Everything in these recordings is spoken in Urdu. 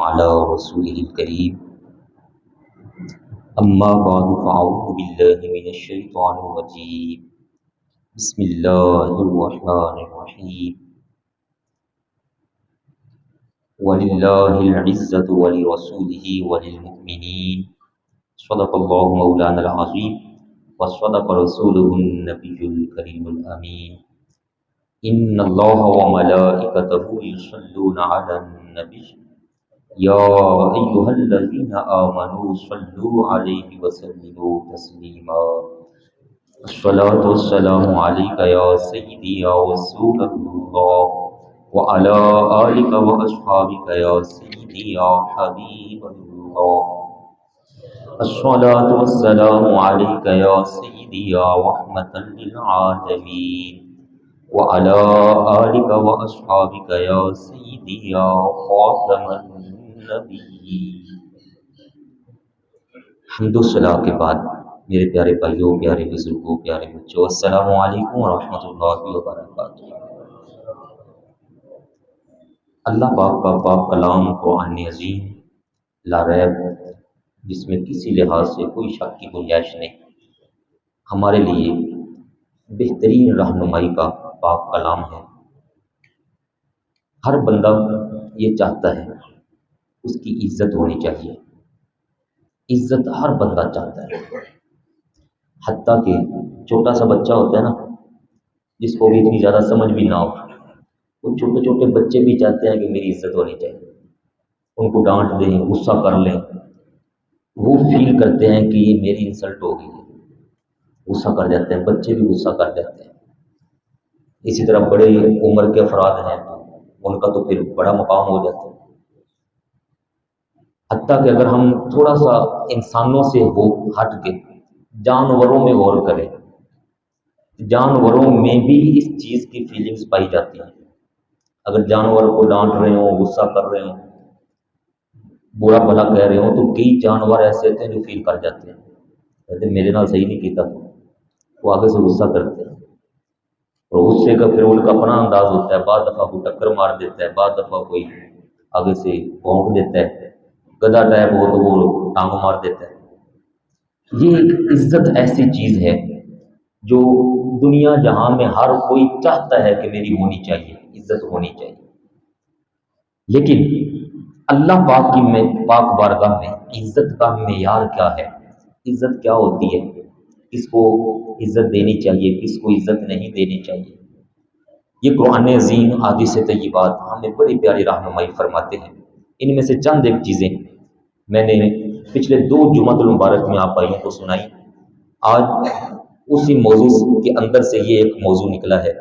وعلى رسوله الكريم أما بعد فأعوذ بالله من الشيطان الرجيم بسم الله الرحمن الرحيم ولله العزة ولرسوله وللمؤمنين صدق الله مولانا العظيم وصدق رسوله النبي الكريم الأمين إن الله وملائكته يصلون على النبي يا أيها الذين آمنوا صلوا عليه وسلموا تسليما الصلاة والسلام عليك يا سيدي يا رسول الله وعلى آلك وأصحابك يا سيدي يا حبيب الله الصلاة والسلام عليك يا سيدي يا رحمة للعالمين وعلى آلك وأصحابك يا سيدي يا خاتم النبيين. حمد و ثنا کے بعد میرے پیارے بھائیوں، پیارے بزرگوں، پیارے بچوں، السلام علیکم ورحمۃ اللہ وبرکاتہ. اللہ پاک کا پاک کلام قرآن عظیم لا ریب، جس میں کسی لحاظ سے کوئی شک کی گنجائش نہیں، ہمارے لیے بہترین رہنمائی کا پاک کلام ہے. ہر بندہ یہ چاہتا ہے اس کی عزت ہونی چاہیے. عزت ہر بندہ چاہتا ہے، حتیٰ کہ چھوٹا سا بچہ ہوتا ہے نا، جس کو بھی اتنی زیادہ سمجھ بھی نہ ہو، وہ چھوٹے چھوٹے بچے بھی چاہتے ہیں کہ میری عزت ہونی چاہیے. ان کو ڈانٹ دیں، غصہ کر لیں، وہ فیل کرتے ہیں کہ یہ میری انسلٹ ہو گئی ہے، غصہ کر جاتے ہیں. بچے بھی غصہ کر جاتے ہیں. اسی طرح بڑے عمر کے افراد ہیں تو ان کا تو پھر بڑا مقام ہو جاتا ہے. حتیٰ کہ اگر ہم تھوڑا سا انسانوں سے وہ ہٹ کے جانوروں میں غور کریں، جانوروں میں بھی اس چیز کی فیلنگز پائی جاتی ہیں. اگر جانور کو ڈانٹ رہے ہوں، غصہ کر رہے ہوں، برا بھلا کہہ رہے ہوں، تو کئی جانور ایسے ہوتے ہیں جو فیل کر جاتے ہیں، کہتے ہیں میرے نال صحیح نہیں کیتا، وہ آگے سے غصہ کرتے ہیں. اور غصے کا پھر ان کا اپنا انداز ہوتا ہے. بعض دفعہ کوئی ٹکر مار دیتا ہے، بعض دفعہ کوئی آگے سے بھونک دیتا ہے، گدھا ٹائپ ہو تو وہ ٹانگ مار دیتا ہے. یہ ایک عزت ایسی چیز ہے جو دنیا جہاں میں ہر کوئی چاہتا ہے کہ میری ہونی چاہیے، عزت ہونی چاہیے. لیکن اللہ پاک کی میں پاک بارگاہ میں عزت کا معیار کیا ہے، عزت کیا ہوتی ہے، کس کو عزت دینی چاہیے، کس کو عزت نہیں دینی چاہیے، یہ قرآن عظیم احادیث طیبات ہمیں بڑی پیاری رہنمائی فرماتے ہیں. ان میں سے چند ایک چیزیں میں نے پچھلے 2 جمعۃ المبارک میں آپ بھائیوں کو سنائی. آج اسی موضوع کے اندر سے یہ ایک موضوع نکلا ہے.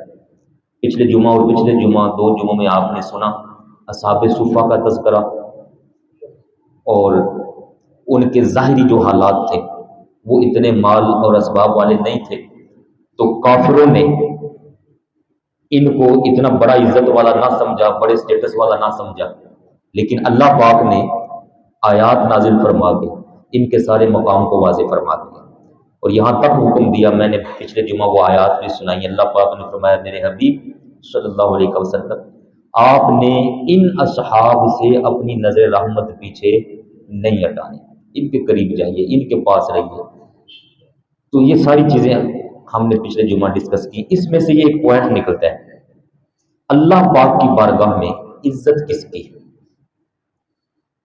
پچھلے جمعہ اور پچھلے جمعہ 2 جمعوں میں آپ نے سنا اصحاب صفہ کا تذکرہ، اور ان کے ظاہری جو حالات تھے وہ اتنے مال اور اسباب والے نہیں تھے، تو کافروں نے ان کو اتنا بڑا عزت والا نہ سمجھا، بڑے سٹیٹس والا نہ سمجھا. لیکن اللہ پاک نے آیات نازل فرما کے ان کے سارے مقام کو واضح فرما دیا، اور یہاں تک حکم دیا. میں نے پچھلے جمعہ وہ آیات بھی سنائی. اللہ پاک نے فرمایا میرے حبیب صلی اللہ علیہ وسلم، آپ نے ان اصحاب سے اپنی نظر رحمت پیچھے نہیں ہٹانی، ان کے قریب جائیے، ان کے پاس رہیے. تو یہ ساری چیزیں ہم نے پچھلے جمعہ ڈسکس کی. اس میں سے یہ ایک پوائنٹ نکلتا ہے، اللہ پاک کی بارگاہ میں عزت کس کی ہے.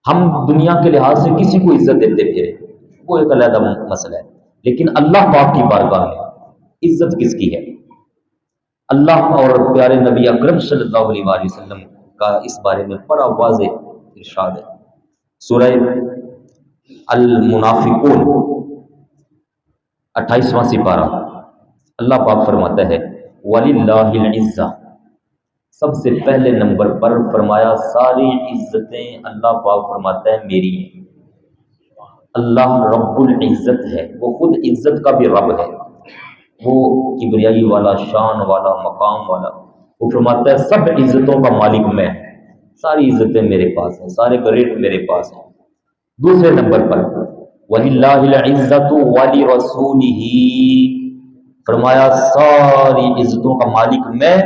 ہم دنیا کے لحاظ سے کسی کو عزت دیتے پھرے، وہ ایک علیحدہ مسئلہ ہے، لیکن اللہ پاک کی بارگاہ میں عزت کس کی ہے. اللہ اور پیارے نبی اکرم صلی اللہ علیہ وآلہ وسلم کا اس بارے میں بڑا واضح ارشاد ہے. سورہ المنافقون 28واں سپارہ، اللہ پاک فرماتا ہے وَلِلَّهِ الْعِزَّةُ، سب سے پہلے نمبر پر فرمایا ساری عزتیں اللہ پاک فرماتا ہے میری ہیں. اللہ رب العزت ہے، وہ خود عزت کا بھی رب ہے، وہ کبریائی والا، شان والا، مقام والا. وہ فرماتا ہے سب عزتوں کا مالک میں، ساری عزتیں میرے پاس ہیں، سارے کریڈٹ میرے پاس ہیں. دوسرے نمبر پر وَلِلَّهِ الْعِزَّةُ وَلِرَسُولِهِ، فرمایا ساری عزتوں کا مالک میں،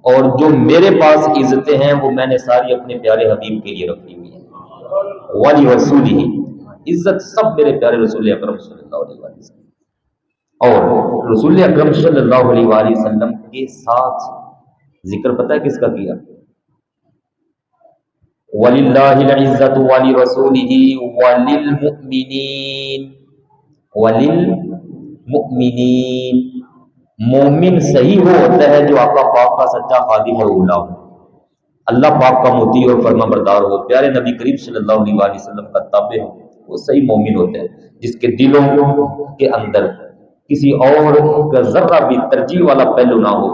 اور جو میرے پاس عزتیں ہیں وہ میں نے ساری اپنے پیارے حبیب کے لیے رکھی ہوئی ہیں. ولی رسولہ، عزت سب میرے پیارے رسول اکرم صلی اللہ علیہ وسلم اور رسول اکرم صلی اللہ علیہ وآلہ وسلم کے ساتھ ذکر پتہ ہے کس کا کیا؟ وَلِلَّهِ الْعِزَّةُ وَلِرَسُولِهِ وَلِلْمُؤْمِنِينَ، وَلِلْمُؤْمِنِينَ، مومن صحیح وہ ہوتا ہے جو آقا پاک کا سچا خادم اور غلام ہو، اللہ پاک کا مطیع اور فرما بردار ہو، پیارے نبی کریم صلی اللہ علیہ وآلہ وسلم کا تابع ہو، وہ صحیح مومن ہوتا ہے، جس کے دلوں کے اندر کسی اور کا ذرہ بھی ترجیح والا پہلو نہ ہو۔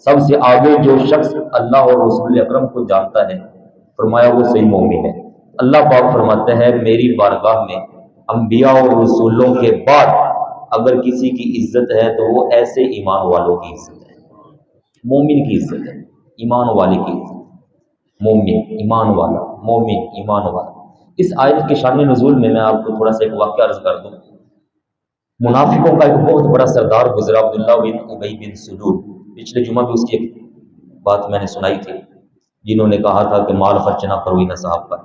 سب سے آگے جو شخص اللہ اور رسول اکرم کو جانتا ہے، فرمایا وہ صحیح مومن ہے۔ اللہ پاک فرماتے ہیں میری بارگاہ میں انبیاء اور رسولوں کے بعد اگر کسی کی عزت ہے تو وہ ایسے ایمان والوں کی عزت ہے، مومن کی عزت ہے، ایمان والے کی عزت، مومن ایمان والا، مومن ایمان والا۔ اس آیت کے شان نزول میں آپ کو تھوڑا سا ایک واقعہ عرض کر دوں۔ منافقوں کا ایک بہت بڑا سردار گزرا، عبداللہ بن ابی بن سلول، پچھلے جمعہ بھی اس کی ایک بات میں نے سنائی تھی، جنہوں نے کہا تھا کہ مال خرچ نہ کرو ان صاحب پر۔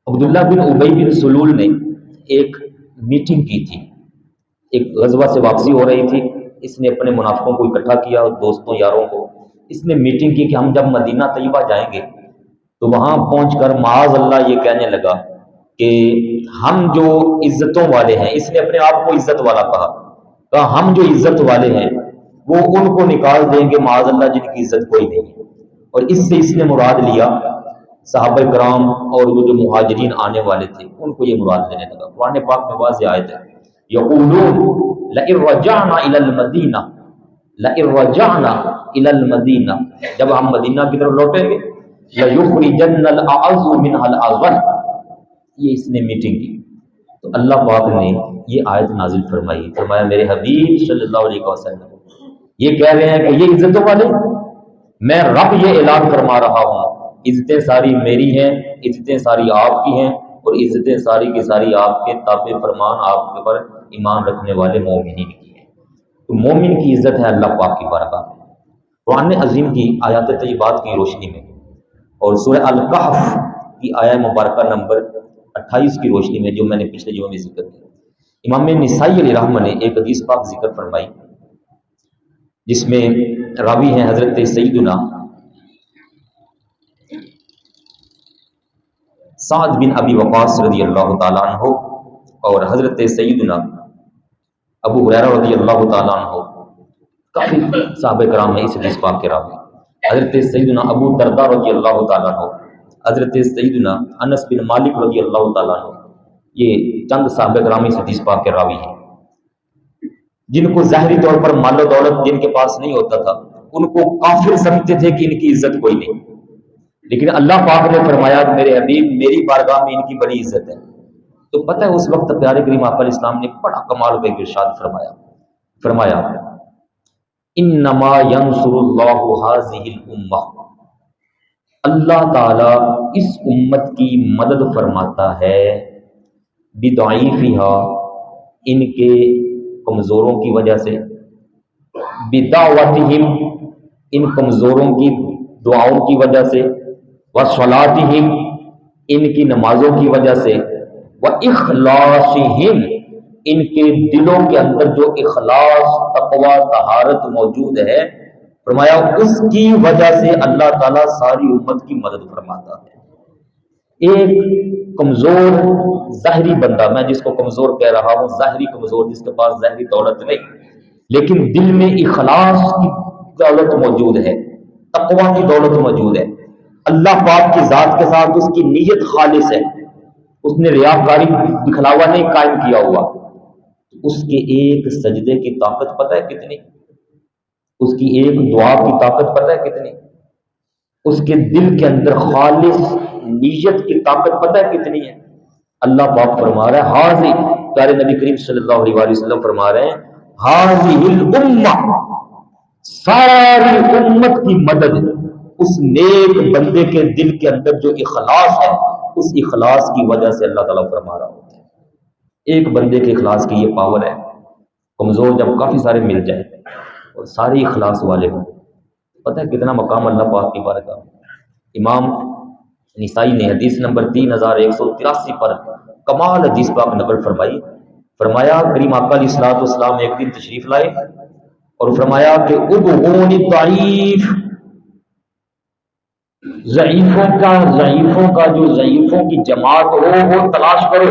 عبداللہ بن ابی بن سلول نے ایک میٹنگ کی تھی، ایک غزوہ سے واپسی ہو رہی تھی، اس نے اپنے منافقوں کو اکٹھا کیا اور دوستوں یاروں کو، اس نے میٹنگ کی کہ ہم جب مدینہ طیبہ جائیں گے تو وہاں پہنچ کر معاذ اللہ یہ کہنے لگا کہ ہم جو عزتوں والے ہیں، اس نے اپنے آپ کو عزت والا کہا ہم جو عزت والے ہیں وہ ان کو نکال دیں گے معاذ اللہ جن کی عزت کوئی نہیں ہے، اور اس سے اس نے مراد لیا صحابہ کرام اور وہ جو مہاجرین آنے والے تھے ان کو یہ مراد لینے لگا۔ قرآن پاک میں واضح آیت ہے، یقولون لئن رجعنا الى المدینہ، لئن رجعنا الى المدینہ، جب ہم مدینہ کی طرف لوٹیں گے، لَيُخْرِجَنَّ الْأَعَزُّ مِنْهَا الْأَذَلَّ، یہ اس نے میٹنگ کی تو اللہ پاک نے یہ آیت نازل فرمائی، فرمایا میرے حبیب صلی اللہ علیہ وسلم یہ کہہ رہے ہیں کہ یہ عزتوں والے، میں رب یہ اعلان فرما رہا ہوں عزتیں ساری میری ہیں، عزتیں ساری آپ کی ہیں، اور عزتیں ساری کی ساری آپ کے تابع فرمان آپ کے پر ایمان رکھنے والے مومنین کی ہیں۔ تو مومن کی عزت ہے اللہ پاک کی بارگاہ میں۔ قرآن عظیم کی آیات طیبات کی روشنی میں اور سورہ الکہف کی آیہ مبارکہ نمبر 28 کی روشنی میں جو میں نے پچھلے جمعے میں ذکر کیا، امام نسائی علیہ رحمہ نے ایک حدیث پاک ذکر فرمائی جس میں راوی ہیں حضرت سیدنا سعد بن ابی وقاص رضی اللہ تعالیٰ عنہ اور حضرت سیدنا ابو ہریرہ رضی اللہ تعالیٰ عنہ، کافی صحابہ کرام میں اس حدیث پاک کے راوی، حضرت سیدنا ابو درداء رضی اللہ تعالیٰ عنہ، حضرت سیدنا انس بن مالک رضی اللہ تعالیٰ عنہ، یہ چند صحابہ کرام اس حدیث پاک کے راوی ہیں جن کو ظاہری طور پر مال و دولت جن کے پاس نہیں ہوتا تھا ان کو کافر سمجھتے تھے کہ ان کی عزت کوئی نہیں، لیکن اللہ پاک نے فرمایا کہ میرے حبیب میری بارگاہ میں ان کی بڑی عزت ہے۔ تو پتہ ہے اس وقت پیارے کریم آقا علیہ السلام نے بڑا کمال کا ارشاد فرمایا انما ینصر اللہ ھذہ الامہ، اللہ تعالیٰ اس امت کی مدد فرماتا ہے بضعیفہا، ان کے کمزوروں کی وجہ سے، بدعوتہم، ان کمزوروں کی دعاؤں کی وجہ سے، وصلاتہم، ان کی نمازوں کی وجہ سے، واخلاصہم، ان کے دلوں کے اندر جو اخلاص، تقوی، طہارت موجود ہے، فرمایا اس کی وجہ سے اللہ تعالیٰ ساری امت کی مدد فرماتا ہے۔ ایک کمزور ظاہری بندہ، میں جس کو کمزور کہہ رہا ہوں ظاہری کمزور، جس کے پاس ظاہری دولت نہیں لیکن دل میں اخلاص کی دولت موجود ہے، تقوی کی دولت موجود ہے، اللہ پاک کی ذات کے ساتھ اس کی نیت خالص ہے، اس نے ریاکاری دکھلاوا نہیں قائم کیا ہوا، اس کے ایک سجدے کی طاقت پتہ ہے کتنی، اس کی ایک دعا کی طاقت پتہ ہے کتنی، اس کے دل کے اندر خالص نیت کی طاقت پتہ ہے کتنی ہے۔ اللہ پاک فرما رہا ہے حاضی، پیارے نبی کریم صلی اللہ علیہ وسلم فرما رہے ہیں حاضی الامہ، ساری امت کی مدد اس نیک بندے کے دل کے اندر جو اخلاص ہے، اس اخلاص کی وجہ سے اللہ تعالیٰ فرما رہا ہوتا ہے۔ ایک بندے کے اخلاص کی یہ پاور ہے، کمزور جب کافی سارے مل جائیں اور سارے اخلاص والے ہوں، پتہ ہے کتنا مقام اللہ پاک کی بارگاہ۔ امام نسائی نے حدیث نمبر 3183 پر کمال حدیث پاک نقل فرمائی. فرمایا کریم آقا علیہ الصلوۃ والسلام ایک دن تشریف لائے اور فرمایا کہ ادعونی الضعیف، ضعیفوں کا جو ضعیفوں کی جماعت ہو وہ تلاش کرو.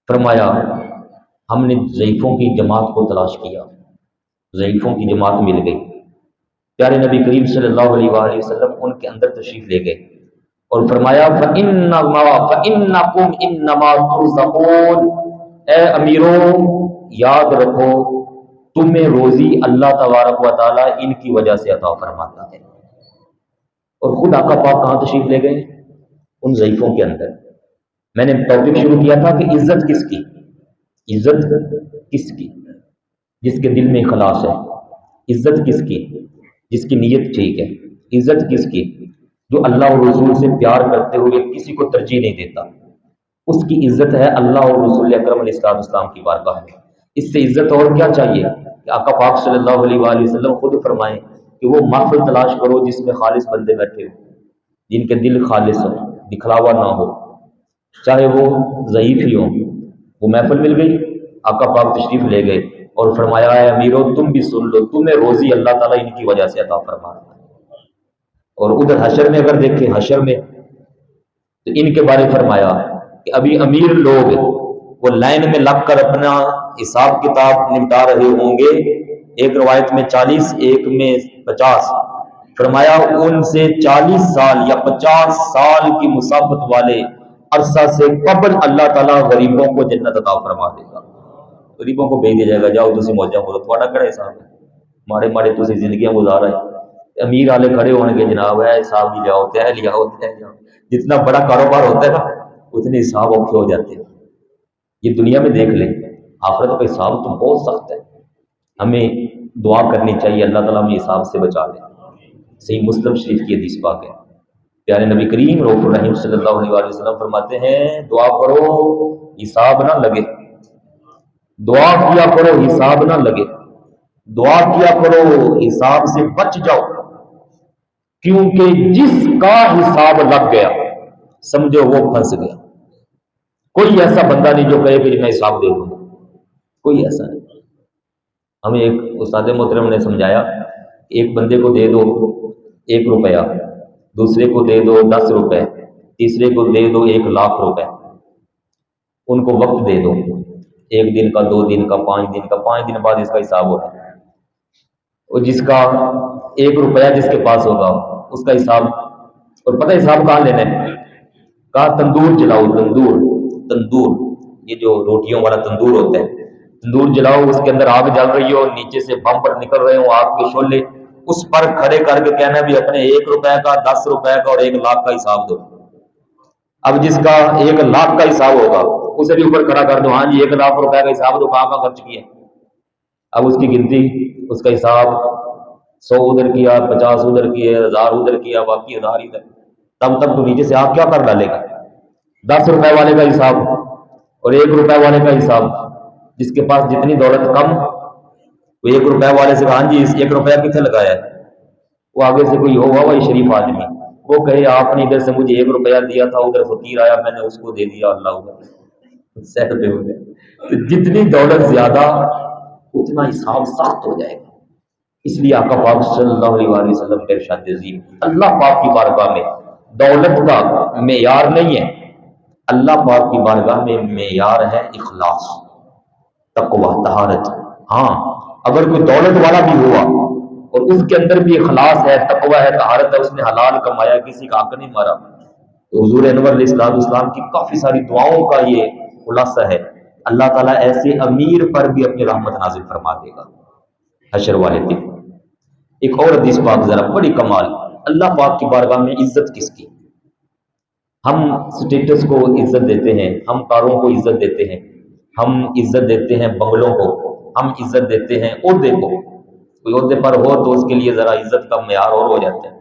فرمایا ہم نے ضعیفوں کی جماعت کو تلاش کیا، ضعیفوں کی جماعت مل گئی. پیارے نبی کریم صلی اللہ علیہ وآلہ وسلم ان کے اندر تشریف لے گئے اور فرمایا فَإِنَّكُمْ إِنَّمَا تُرْزَقُونَ، اے امیروں یاد رکھو تمہیں روزی اللہ تبارک و تعالیٰ ان کی وجہ سے عطا فرماتا ہے. اور خود آقا پاک کہاں تشریف لے گئے؟ ان ضعیفوں کے اندر. میں نے ٹاپک شروع کیا تھا کہ عزت کس کی؟ عزت کس کی؟ جس کے دل میں اخلاص ہے. عزت کس کی؟ جس کی نیت ٹھیک ہے. عزت کس کی؟ جو اللہ اور رسول سے پیار کرتے ہوئے کسی کو ترجیح نہیں دیتا. اس کی عزت ہے اللہ اور رسول اکرم علیہ السلام کی بارگاہ میں. اس سے عزت اور کیا چاہیے کہ آقا پاک صلی اللہ علیہ وآلہ وسلم خود فرمائیں کہ وہ محفل تلاش کرو جس میں خالص بندے بیٹھے ہو، جن کے دل خالص ہو، دکھلاوا نہ ہو، چاہے وہ ضعیف ہی ہوں. وہ محفل مل گئی، آقا پاک تشریف لے گئے اور فرمایا ہے امیرو تم بھی سن لو تمہیں روزی اللہ تعالیٰ ان کی وجہ سے عطا فرماتا ہے. اور ادھر حشر میں اگر دیکھیں، حشر میں تو ان کے بارے فرمایا کہ ابھی امیر لوگ وہ لائن میں لگ کر اپنا حساب کتاب نمٹا رہے ہوں گے، ایک روایت میں 40 ایک میں 50. فرمایا ان سے 40 سال یا 50 سال کی مسافت والے عرصہ سے قبل اللہ تعالیٰ غریبوں کو جنت عطا فرما دے گا. غریبوں کو بھیج دیا جائے گا جاؤ تسی موجہ کرو، تھوڑا کڑا حساب ہے، ماڑے ماڑے تسی زندگیاں گزار رہے. امیر والے کھڑے ہونے کے جناب ہے حساب بھی جاؤ طے لیاؤ طے لیاؤ. جتنا بڑا کاروبار ہوتا ہے نا اتنے حساب اوکھے ہو جاتے ہیں. یہ دنیا میں دیکھ لیں، آخرت کا حساب تو بہت سخت ہے. ہمیں دعا کرنی چاہیے اللہ تعالیٰ ہمیں حساب سے بچا لے. صحیح مسلم شریف کی حدیث پاک ہے. پیارے نبی کریم رؤوف الرحیم صلی اللہ علیہ وآلہ وسلم فرماتے ہیں دعا کرو حساب نہ لگے، دعا کیا کرو حساب نہ لگے، دعا کیا کرو حساب سے بچ جاؤ، کیونکہ جس کا حساب لگ گیا سمجھو وہ پھنس گیا. کوئی ایسا بندہ نہیں جو کہے کہ میں حساب دے دوں گا، کوئی ایسا نہیں. ہمیں ایک استاد محترم نے سمجھایا ایک بندے کو دے دو 1 روپیہ، دوسرے کو دے دو 10 روپے، تیسرے کو دے دو 1 لاکھ روپے. ان کو وقت دے دو، 1 دن کا، 2 دن کا، 5 دن کا. 5 دن بعد اس کا حساب ہوگا. اور جس کا 1 روپیہ جس کے پاس ہوگا اس کا حساب، اور پتہ حساب کہاں لینا ہے؟ کہا تندور جلاؤ. تندور یہ جو روٹیوں والا تندور ہوتا ہے، تندور جلاؤ، اس کے اندر آگ جل رہی ہو، نیچے سے بم پر نکل رہے ہوں آگ کے شعلے، اس پر کھڑے کر کے کہنا بھی اپنے 1 روپے کا، 10 روپے کا اور 1 لاکھ کا حساب دو. اب جس کا 1 لاکھ کا حساب ہوگا اسے بھی اوپر کھڑا کر دو، ہاں جی 1 لاکھ روپے کا حساب دو، کہاں کا خرچ کیا. اب اس کی گنتی، اس کا حساب 100 ادھر کیا، 50 ادھر کیے، 1000 ادھر کیا، باقی 1000 ادھر. تب تو نیچے سے آگ کیا کر ڈالے گا. 10 روپے والے کا حساب اور 1 روپے والے کا حساب. جس کے پاس جتنی دولت کم وہ 1 روپے والے سے ہاں جی 1 روپیہ کتنے لگایا ہے. وہ آگے سے کوئی ہوگا وہی شریف آدمی، وہ کہے آپ نے ادھر سے مجھے 1 روپیہ دیا تھا، ادھر فقیر آیا میں نے اس کو دے دیا، اللہ سہ پہ ہو گئے. تو جتنی دولت زیادہ اتنا حساب سخت ہو جائے گا. اس لیے آقا پاک صلی اللہ علیہ وآلہ وسلم کا ارشاد عظیم اللہ پاک کی بارگاہ میں دولت کا معیار نہیں ہے، اللہ پاک کی بارگاہ میں معیار ہے اخلاص، تقوی، طہارت. ہاں اگر کوئی دولت والا بھی ہوا اور اس کے اندر بھی اخلاص ہے، تقوی ہے، طہارت ہے، اس نے حلال کمایا، کسی کا حق نہیں مارا، تو حضور انور علیہ السلام کی کافی ساری دعاؤں کا یہ خلاصہ ہے. اللہ تعالیٰ ایسے امیر پر بھی اپنی رحمت نازل فرما دے گا حشر والے دن. ایک اور حدیث پاک ذرا بڑی کمال، اللہ پاک کی بارگاہ میں عزت کس کی؟ ہم سٹیٹس کو عزت دیتے ہیں، ہم کاروں کو عزت دیتے ہیں، ہم عزت دیتے ہیں بنگلوں کو، ہم عزت دیتے ہیں عہدے کو. کوئی عہدے پر ہو تو اس کے لیے ذرا عزت کا معیار اور ہو جاتا ہے،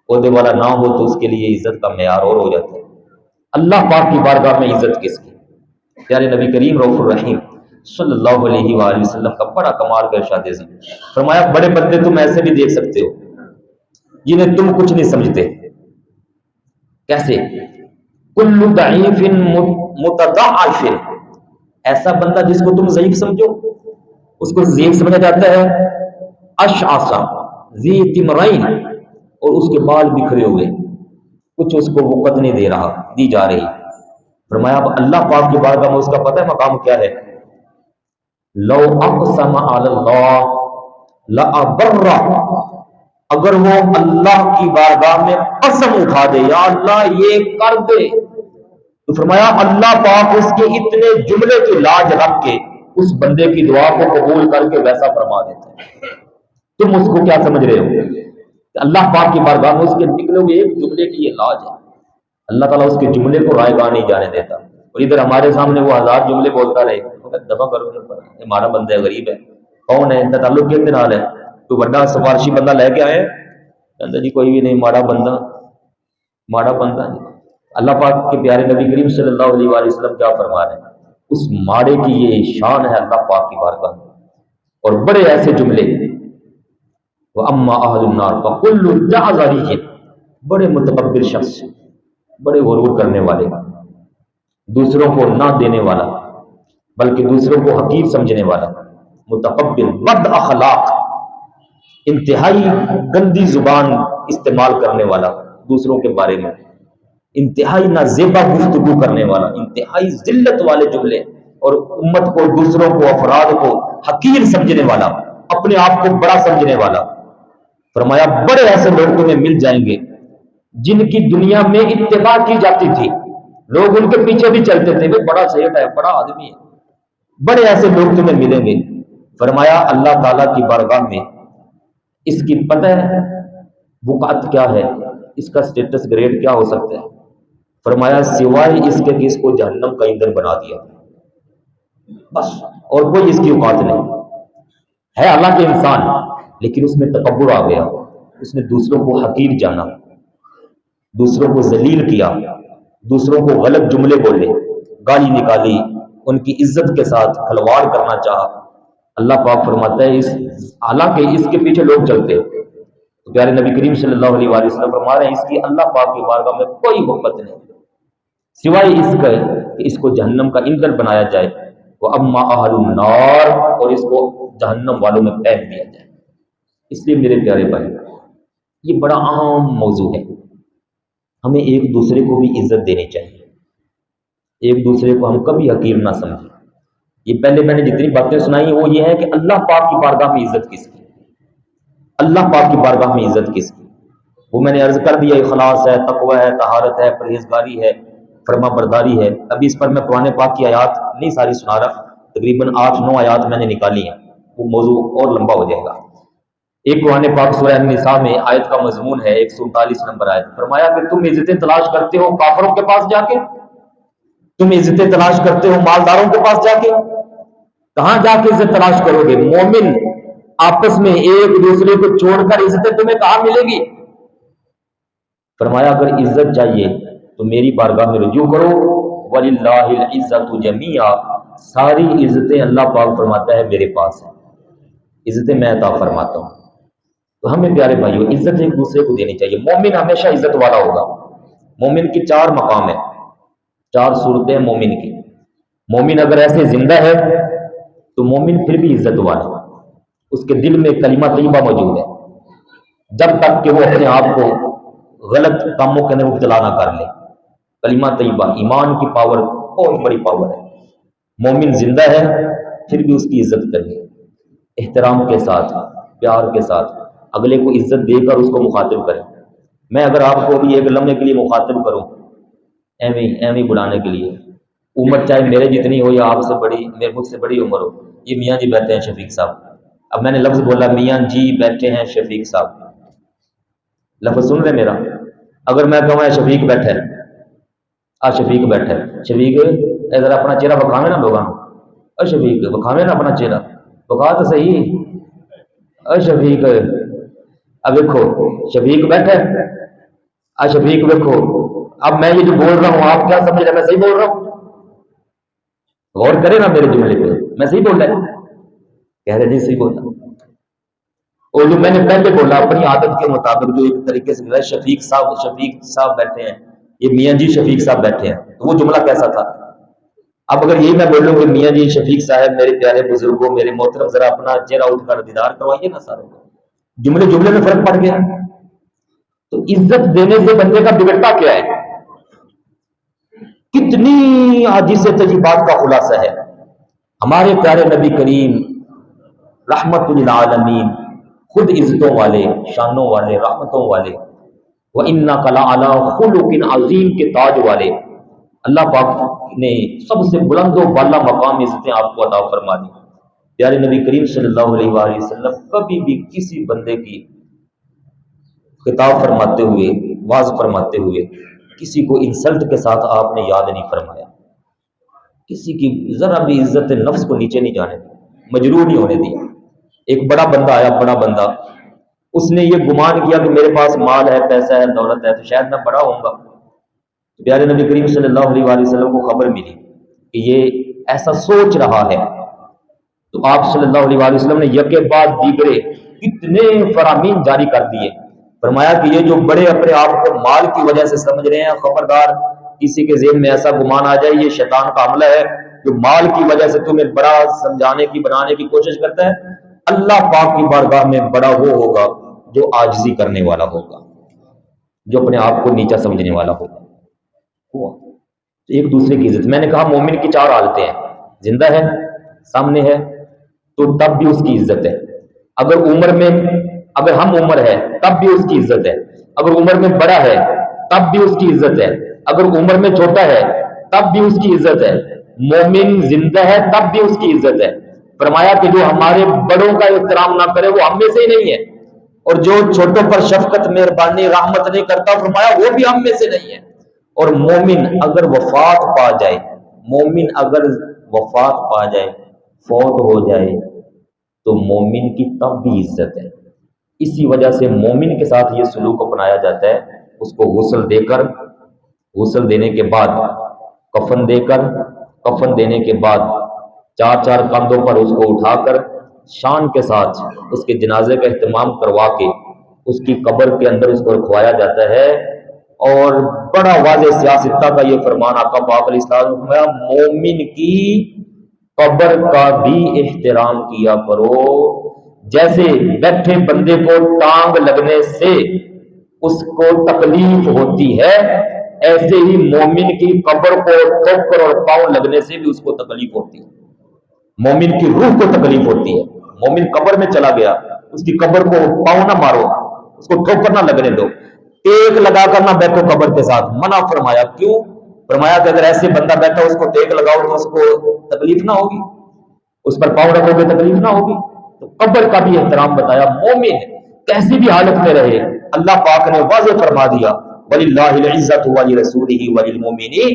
عہدے والا نہ ہو تو اس کے لیے عزت کا معیار اور ہو جاتا ہے. اللہ پاک کی بارگاہ میں عزت کس کی؟ پیارے نبی کریم رؤوف الرحیم صلی اللہ علیہ وآلہ وسلم کا بڑا کمال کا ارشاد ہے. فرمایا بڑے بندے تم ایسے بھی دیکھ سکتے ہو جنہیں تم کچھ نہیں سمجھتے، کیسے؟ کل ضعیف متضعف، ایسا بندہ جس کو تم ضعیف سمجھو اس کو ضعیف سمجھا جاتا ہے، اشعث ذی تمرین، اور اس کے بال بکھرے ہوئے، کچھ اس کو وقت نہیں دے رہا، دی جا رہی۔ فرمایا اب اللہ پاک کی بارگاہ میں اس کا پتہ ہے مقام کیا ہے؟ لو اقسم علی اللہ لابر، اگر وہ اللہ کی بارگاہ میں قسم اٹھا دے یا اللہ یہ کر دے، تو فرمایا اللہ پاک اس کے اتنے جملے کی لاج رکھ کے اس بندے کی دعا کو قبول کر کے ویسا فرما دیتے ہیں۔ تم اس کو کیا سمجھ رہے ہو کہ اللہ پاک کی بارگاہ میں اس کے نکلے ہوئے ایک جملے کی یہ لاج ہے، اللہ تعالیٰ اس کے جملے کو رائے گاہ نہیں جانے دیتا، اور ادھر ہمارے سامنے وہ ہزار جملے بولتا رہے، دفع کرو یہ ہمارا بندہ ہے، غریب ہے، کون ہے، ان کا تعلق کس نال ہے، تو بڑا سفارشی بندہ لے کے آئے، کہتا جی کوئی بھی نہیں، ماڑا بندہ، ماڑا بندہ جی۔ اللہ پاک کے پیارے نبی کریم صلی اللہ علیہ وآلہ وسلم کیا فرما رہے ہیں؟ اس ماڑے کی یہ شان ہے اللہ پاک کی بارگاہ میں، اور بڑے ایسے جملے، وَأَمَّا أَهْلُ النَّارِ فَكُلُّ جَعْزَرِيٍ، بڑے متکبر شخص، بڑے غرور کرنے والے، دوسروں کو نہ دینے والا بلکہ دوسروں کو حقیر سمجھنے والا، متکبر، بد اخلاق، انتہائی گندی زبان استعمال کرنے والا دوسروں کے بارے میں، انتہائی نازیبا گفتگو کرنے والا، انتہائی ذلت والے جملے، اور امت کو، دوسروں کو، افراد کو حقیر سمجھنے والا، اپنے آپ کو بڑا سمجھنے والا۔ فرمایا بڑے ایسے لوگ تمہیں مل جائیں گے جن کی دنیا میں اتباع کی جاتی تھی، لوگ ان کے پیچھے بھی چلتے تھے، وہ بڑا سیٹ ہے، بڑا آدمی ہے، بڑے ایسے لوگ تمہیں ملیں گے۔ فرمایا اللہ تعالیٰ کی بارگاہ میں اس کی پتہ ہے بقعت کیا ہے، اس کا سٹیٹس گریڈ کیا ہو سکتا ہے؟ فرمایا سوائے اس کے کہ اس کو جہنم کا ایندھن بنا دیا، بس، اور کوئی اس کی اوقات نہیں ہے۔ حالانکہ انسان، لیکن اس میں تکبر آ گیا، اس نے دوسروں کو حقیر جانا، دوسروں کو ذلیل کیا، دوسروں کو غلط جملے بولے، گالی نکالی، ان کی عزت کے ساتھ کھلواڑ کرنا چاہا۔ اللہ پاک فرماتا ہے حالانکہ اس کے پیچھے لوگ چلتے، تو پیارے نبی کریم صلی اللہ علیہ وآلہ وسلم فرما رہے ہیں اس کی اللہ پاک کی بارگاہ میں کوئی محبت نہیں سوائے اس کا کہ اس کو جہنم کا ایندھن بنایا جائے، وہ اما اہل النار، اور اس کو جہنم والوں میں پھینک دیا جائے۔ اس لیے میرے پیارے بھائی، یہ بڑا عام موضوع ہے، ہمیں ایک دوسرے کو بھی عزت دینی چاہیے، ایک دوسرے کو ہم کبھی حقیر نہ سمجھیں۔ یہ پہلے میں نے جتنی باتیں سنائی وہ یہ ہے کہ اللہ پاک کی بارگاہ میں عزت کس کی، اللہ پاک کی بارگاہ میں عزت کس کی، وہ میں نے عرض کر دیا، اخلاص ہے، تقوی ہے، طہارت ہے، پرہیزگاری ہے، فرما برداری ہے۔ ابھی اس پر میں قرآن پاک کی آیات نہیں ساری سنا رہا، تقریباً 8-9 آیات میں نے نکالی ہیں، وہ موضوع اور لمبا ہو جائے گا۔ ایک قرآن پاک سورہ النساء میں آیت کا مضمون ہے 139 نمبر آیت، فرمایا کہ تم عزتیں تلاش کرتے ہو کافروں کے پاس جا کے، تم عزتیں تلاش کرتے ہو مالداروں کے پاس جا کے، کہاں جا کے عزت تلاش کرو گے؟ مومن آپس میں ایک دوسرے کو چھوڑ کر عزتیں تمہیں کہاں ملے گی؟ فرمایا اگر عزت چاہیے تو میری بارگاہ میں رجوع کرو، وَلِلَّهِ الْعِزَّةُ جَمِيعًا، ساری عزتیں اللہ پاک فرماتا ہے میرے پاس ہیں، عزتیں میں عطا فرماتا ہوں۔ تو ہمیں پیارے بھائیوں عزت ایک دوسرے کو دینی چاہیے۔ مومن ہمیشہ عزت والا ہوگا۔ مومن کی 4 مقام ہیں، 4 صورتیں ہیں مومن کی۔ مومن اگر ایسے زندہ ہے تو مومن پھر بھی عزت والا، اس کے دل میں کلمہ طیبہ موجود ہے، جب تک کہ وہ اپنے آپ کو غلط کاموں کے اندر مبتلا نہ کر لے۔ کلمہ طیبہ، ایمان کی پاور بہت بڑی پاور ہے۔ مومن زندہ ہے پھر بھی اس کی عزت کرے، احترام کے ساتھ، پیار کے ساتھ، اگلے کو عزت دے کر اس کو مخاطب کرے۔ میں اگر آپ کو بھی ایک لمحے کے لیے مخاطب کروں، ایویں بلانے کے لیے، عمر چاہے میرے جتنی ہو یا آپ سے بڑی، میرے مجھ سے بڑی عمر ہو، یہ میاں جی بیٹھے ہیں شفیق صاحب، اب میں نے لفظ بولا میاں جی بیٹھے ہیں شفیق صاحب، لفظ سن رہے میرا؟ اگر میں کہوں شفیق بیٹھے، شفیق بیٹھے، شفیق ادھر اپنا چہرہ بکھاوے نا لوگوں، شفیق بکھاوے نا اپنا چہرہ، بکھا تو صحیح، شفیق، اب دیکھو شفیق بیٹھے، شفیق دیکھو، اب میں یہ جو بول رہا ہوں آپ کیا سمجھ رہے ہیں؟ میں صحیح بول رہا ہوں؟ غور کرے نا میرے جملے پہ، میں صحیح بول رہا ہوں؟ کہہ رہے نہیں صحیح بول رہا، اور جو میں نے پہلے بولا اپنی عادت کے مطابق جو ایک طریقے سے شفیق صاحب بیٹھے ہیں، یہ میاں جی شفیق صاحب بیٹھے ہیں، تو وہ جملہ کیسا تھا؟ اب اگر یہی میں بولوں کہ میاں جی شفیق صاحب میرے پیارے بزرگوں میرے محترم ذرا اپنا چہرہ اٹھ کر دیدار کروائیے نا ساروں کو، جملے میں فرق پڑ گیا۔ تو عزت دینے سے بندے کا بگڑتا کیا ہے؟ کتنی عاجز تجربات کا خلاصہ ہے۔ ہمارے پیارے نبی کریم رحمت للعالمین خود عزتوں والے، شانوں والے، رحمتوں والے، وَإِنَّكَ لَعَلَىٰ خُلُقٍ عظیم کے تاج والے، اللہ پاک نے سب سے بلند و بالا مقام عزتیں آپ کو عطا فرما دی۔ پیارے نبی کریم صلی اللہ علیہ وآلہ وسلم کبھی بھی کسی بندے کی خطاب فرماتے ہوئے، واز فرماتے ہوئے کسی کو انسلٹ کے ساتھ آپ نے یاد نہیں فرمایا، کسی کی ذرا بھی عزت نفس کو نیچے نہیں جانے دی، مجروح نہیں ہونے دیا۔ ایک بڑا بندہ آیا، بڑا بندہ، اس نے یہ گمان کیا کہ میرے پاس مال ہے، پیسہ ہے، دولت ہے، تو شاید میں بڑا ہوں گا۔ پیارے نبی کریم صلی اللہ علیہ وآلہ وسلم کو خبر ملی کہ یہ ایسا سوچ رہا ہے، تو آپ صلی اللہ علیہ وآلہ وسلم نے یکے بعد دیگرے کتنے فرامین جاری کر دیے۔ فرمایا کہ یہ جو بڑے اپنے آپ کو مال کی وجہ سے سمجھ رہے ہیں، خبردار کسی کے ذہن میں ایسا گمان آ جائے یہ شیطان کا حملہ ہے، جو مال کی وجہ سے تمہیں بڑا سمجھانے کی بنانے کی کوشش کرتا ہے۔ اللہ پاک کی بارگاہ میں بڑا وہ ہوگا جو عاجزی کرنے والا ہوگا، جو اپنے آپ کو نیچا سمجھنے والا ہوگا۔ ایک دوسرے کی عزت، میں نے کہا مومن کی چار حالتیں ہیں، زندہ ہے، سامنے ہے تو تب بھی اس کی عزت ہے، اگر ہم عمر ہے تب بھی اس کی عزت ہے، اگر عمر میں بڑا ہے تب بھی اس کی عزت ہے، اگر عمر میں چھوٹا ہے تب بھی اس کی عزت ہے، مومن زندہ ہے تب بھی اس کی عزت ہے۔ فرمایا کہ جو ہمارے بڑوں کا احترام نہ کرے وہ ہم میں سے ہی نہیں ہے، اور جو چھوٹوں پر شفقت مہربانی رحمت نہیں کرتا، فرمایا وہ بھی ہم میں سے نہیں ہے۔ اور مومن اگر وفات پا جائے، مومن اگر وفات پا جائے، فوت ہو جائے، تو مومن کی تب بھی عزت ہے۔ اسی وجہ سے مومن کے ساتھ یہ سلوک اپنایا جاتا ہے، اس کو غسل دے کر، غسل دینے کے بعد کفن دے کر، کفن دینے کے بعد چار چار کندھوں پر اس کو اٹھا کر شان کے ساتھ اس کے جنازے کا اہتمام کروا کے اس کی قبر کے اندر اس کو رکھوایا جاتا ہے۔ اور بڑا واضح سیاستہ کا یہ فرمان آقا پاک علیہ السلام نے فرمایا، مومن کی قبر کا بھی احترام کیا کرو، جیسے بیٹھے بندے کو ٹانگ لگنے سے اس کو تکلیف ہوتی ہے، ایسے ہی مومن کی قبر کو ٹھوکر اور پاؤں لگنے سے بھی اس کو تکلیف ہوتی ہے، مومن کی روح کو تکلیف ہوتی ہے۔ مومن قبر میں چلا گیا، اس کی قبر کو پاؤں نہ مارو، اس کو ٹھوکر نہ لگنے دو، ٹیک لگا کر نہ بیٹھو قبر کے ساتھ، منع فرمایا۔ کیوں؟ فرمایا کہ اگر ایسے بندہ بیٹھا اس کو ٹیک لگاؤ تو اس کو تکلیف نہ ہوگی، اس پر پاؤں رکھو گے تکلیف نہ ہوگی۔ تو قبر کا بھی احترام بتایا۔ مومن کیسی بھی حالت میں رہے، اللہ پاک نے واضح فرما دیا، وَلِلَّهِ الْعِزَّةُ وَلِرَسُولِهِ وَلِلْمُؤْمِنِينَ،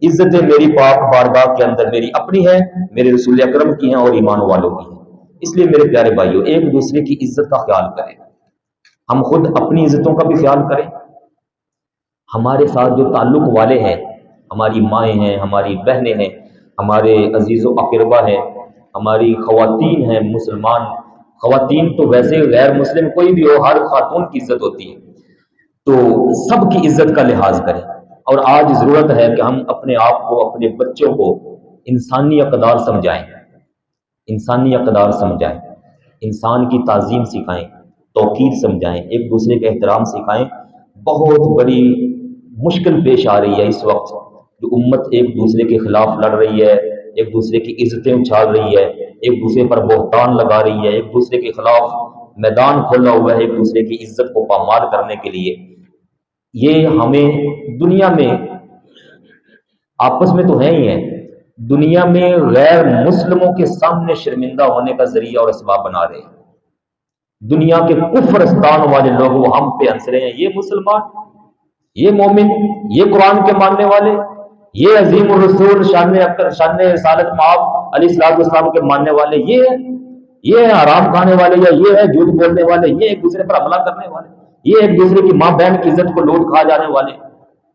عزتیں میری پاک بارگاہ کے اندر میری اپنی ہیں، میرے رسول اکرم کی ہیں اور ایمان والوں کی ہیں۔ اس لیے میرے پیارے بھائیوں، ایک دوسرے کی عزت کا خیال کریں، ہم خود اپنی عزتوں کا بھی خیال کریں۔ ہمارے ساتھ جو تعلق والے ہیں، ہماری مائیں ہیں، ہماری بہنیں ہیں، ہمارے عزیز و اقربا ہیں، ہماری خواتین ہیں، مسلمان خواتین تو ویسے غیر مسلم کوئی بھی ہو، ہر خاتون کی عزت ہوتی ہے، تو سب کی عزت کا لحاظ کریں۔ اور آج ضرورت ہے کہ ہم اپنے آپ کو، اپنے بچوں کو انسانی اقدار سمجھائیں، انسانی اقدار سمجھائیں، انسان کی تعظیم سکھائیں، توقیر سمجھائیں، ایک دوسرے کا احترام سکھائیں۔ بہت بڑی مشکل پیش آ رہی ہے اس وقت، جو امت ایک دوسرے کے خلاف لڑ رہی ہے، ایک دوسرے کی عزتیں اچھال رہی ہے، ایک دوسرے پر بہتان لگا رہی ہے، ایک دوسرے کے خلاف میدان کھولا ہوا ہے ایک دوسرے کی عزت کو پامال کرنے کے لیے۔ یہ ہمیں دنیا میں آپس میں تو ہیں ہی ہیں، دنیا میں غیر مسلموں کے سامنے شرمندہ ہونے کا ذریعہ اور اسباب بنا رہے ہیں۔ دنیا کے کفرستان والے لوگ وہ ہم پہ ہنس رہے ہیں، یہ مسلمان، یہ مومن، یہ قرآن کے ماننے والے، یہ عظیم الرسول شان رسالت مآب علیہ السلام کے ماننے والے، یہ ہے حرام کھانے والے، یا یہ ہے جھوٹ بولنے والے، یہ ایک دوسرے پر حملہ کرنے والے، یہ ایک دوسرے کی ماں بہن کی عزت کو لوٹ کھا جانے والے۔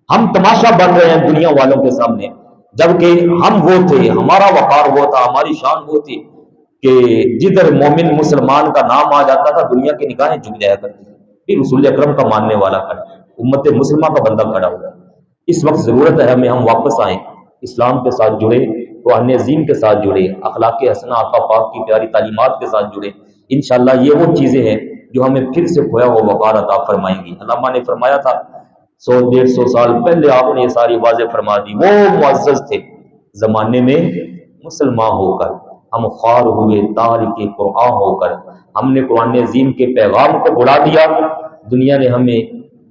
ہم تماشا بن رہے ہیں دنیا والوں کے سامنے، جبکہ ہم وہ تھے، ہمارا وقار وہ تھا، ہماری شان وہ تھی کہ جدھر مومن مسلمان کا نام آ جاتا تھا دنیا کی نگاہیں جھک جایا کرتی تھی۔ پھر رسول اکرم کا ماننے والا کھڑا، امت مسلمہ کا بندہ کھڑا ہوا، اس وقت ضرورت ہے ہمیں ہم واپس آئیں، اسلام کے ساتھ جڑے، قرآن عظیم کے ساتھ جڑے، اخلاق حسنہ آقا پاک کی پیاری تعلیمات کے ساتھ جڑے۔ انشاءاللہ یہ وہ چیزیں ہیں جو ہمیں پھر سے کھویا ہوا وقار عطا فرمائیں گی۔ علامہ نے فرمایا تھا 100 150 سال پہلے آپ نے یہ ساری واضح فرما دی، وہ معزز تھے زمانے میں مسلمان ہو کر، ہم خوار ہوئے تارک قرآن ہو کر، ہم نے قرآن عظیم کے پیغام کو بلا دیا، دنیا نے ہمیں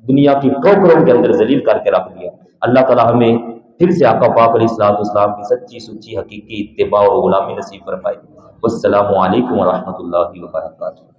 دنیا کی ٹھوکروں کے اندر ذلیل کر کے رکھ دیا۔ اللہ تعالی ہمیں پھر سے آقا پاک علیہ السلام کی سچی سچی حقیقی اتباع اور غلامی نصیب فرمائے۔ والسلام علیکم ورحمۃ اللہ وبرکاتہ۔